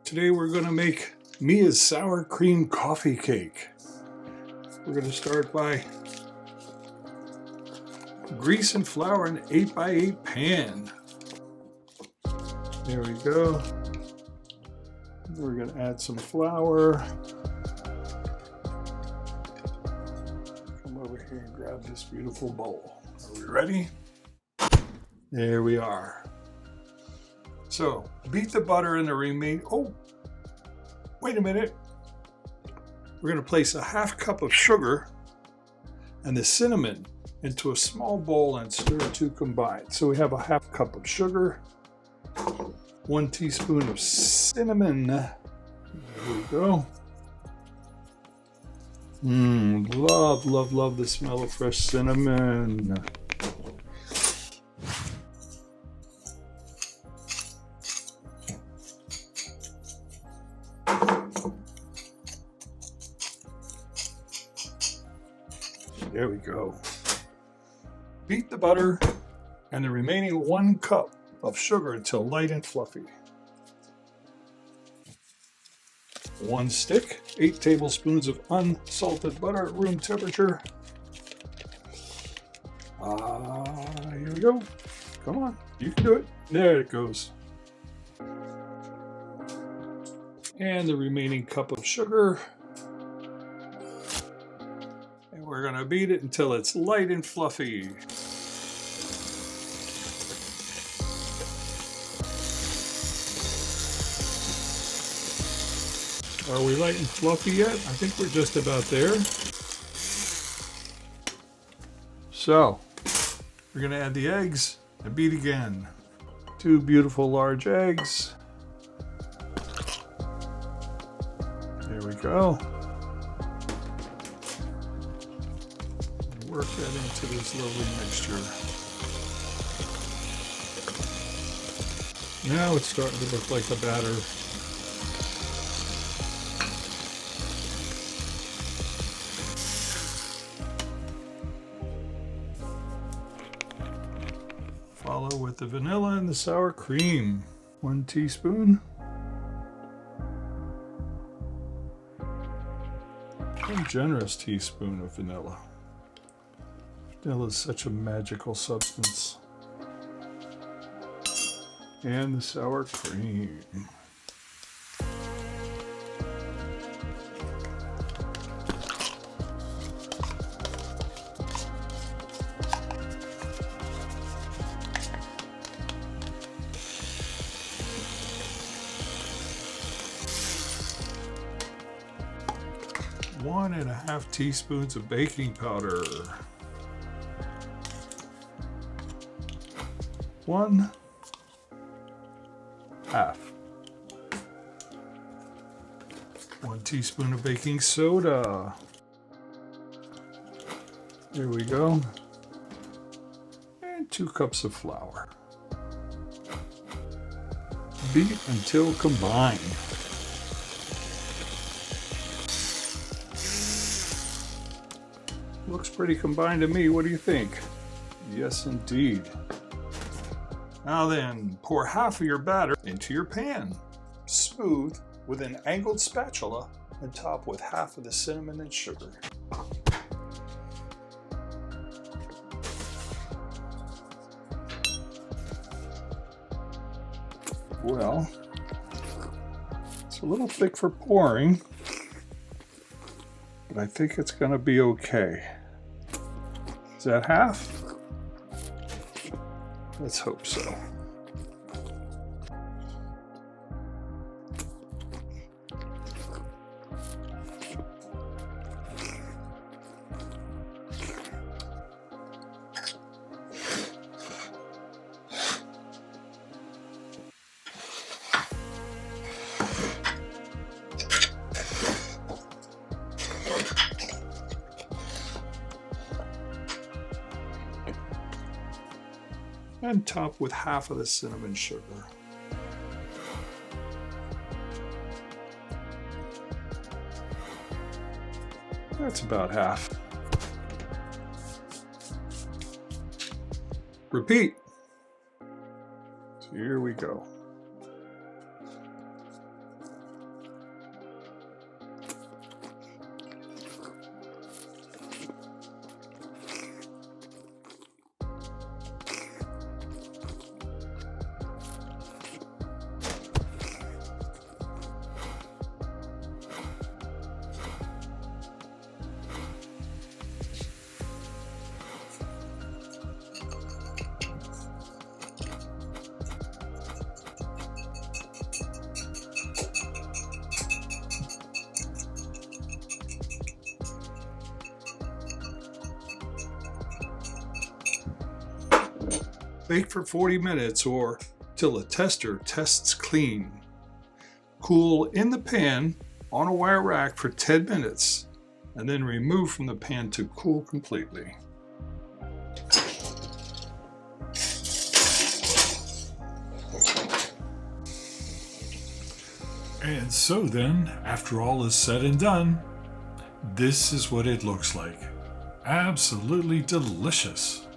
Today we're going to make Mia's sour cream coffee cake. We're going to start by grease and flour an 8x8 pan. There we go. We're going to add some flour. Come over here and grab this beautiful bowl. Are we ready? There we are. So beat the butter in the remaining. Oh, wait a minute. We're going to place a half cup of sugar and the cinnamon into a small bowl and stir to combine. So we have a half cup of sugar, 1 teaspoon of cinnamon. There we go. Love, love, love the smell of fresh cinnamon. There we go. Beat the butter and the remaining 1 cup of sugar until light and fluffy. 1 stick, 8 tablespoons of unsalted butter at room temperature. Here we go. Come on, you can do it. There it goes. And the remaining cup of sugar. We're going to beat it until it's light and fluffy. Are we light and fluffy yet? I think we're just about there. So, we're going to add the eggs and beat again. 2 beautiful large eggs. There we go. Work that into this lovely mixture. Now it's starting to look like a batter. Follow with the vanilla and the sour cream. 1 teaspoon. 1 generous teaspoon of vanilla. Vanilla is such a magical substance. And the sour cream. One and a half teaspoons of baking powder. 1/2. One teaspoon of baking soda. There we go. And 2 cups of flour. Beat until combined. Looks pretty combined to me. What do you think? Yes, indeed. Now then, pour half of your batter into your pan. Smooth with an angled spatula and top with half of the cinnamon and sugar. Well, it's a little thick for pouring, but I think it's going to be okay. Is that half? Let's hope so. And top with half of the cinnamon sugar. That's about half. Repeat. So here we go. Bake for 40 minutes or till the tester tests clean. Cool in the pan on a wire rack for 10 minutes and then remove from the pan to cool completely. And so then, after all is said and done, this is what it looks like. Absolutely delicious.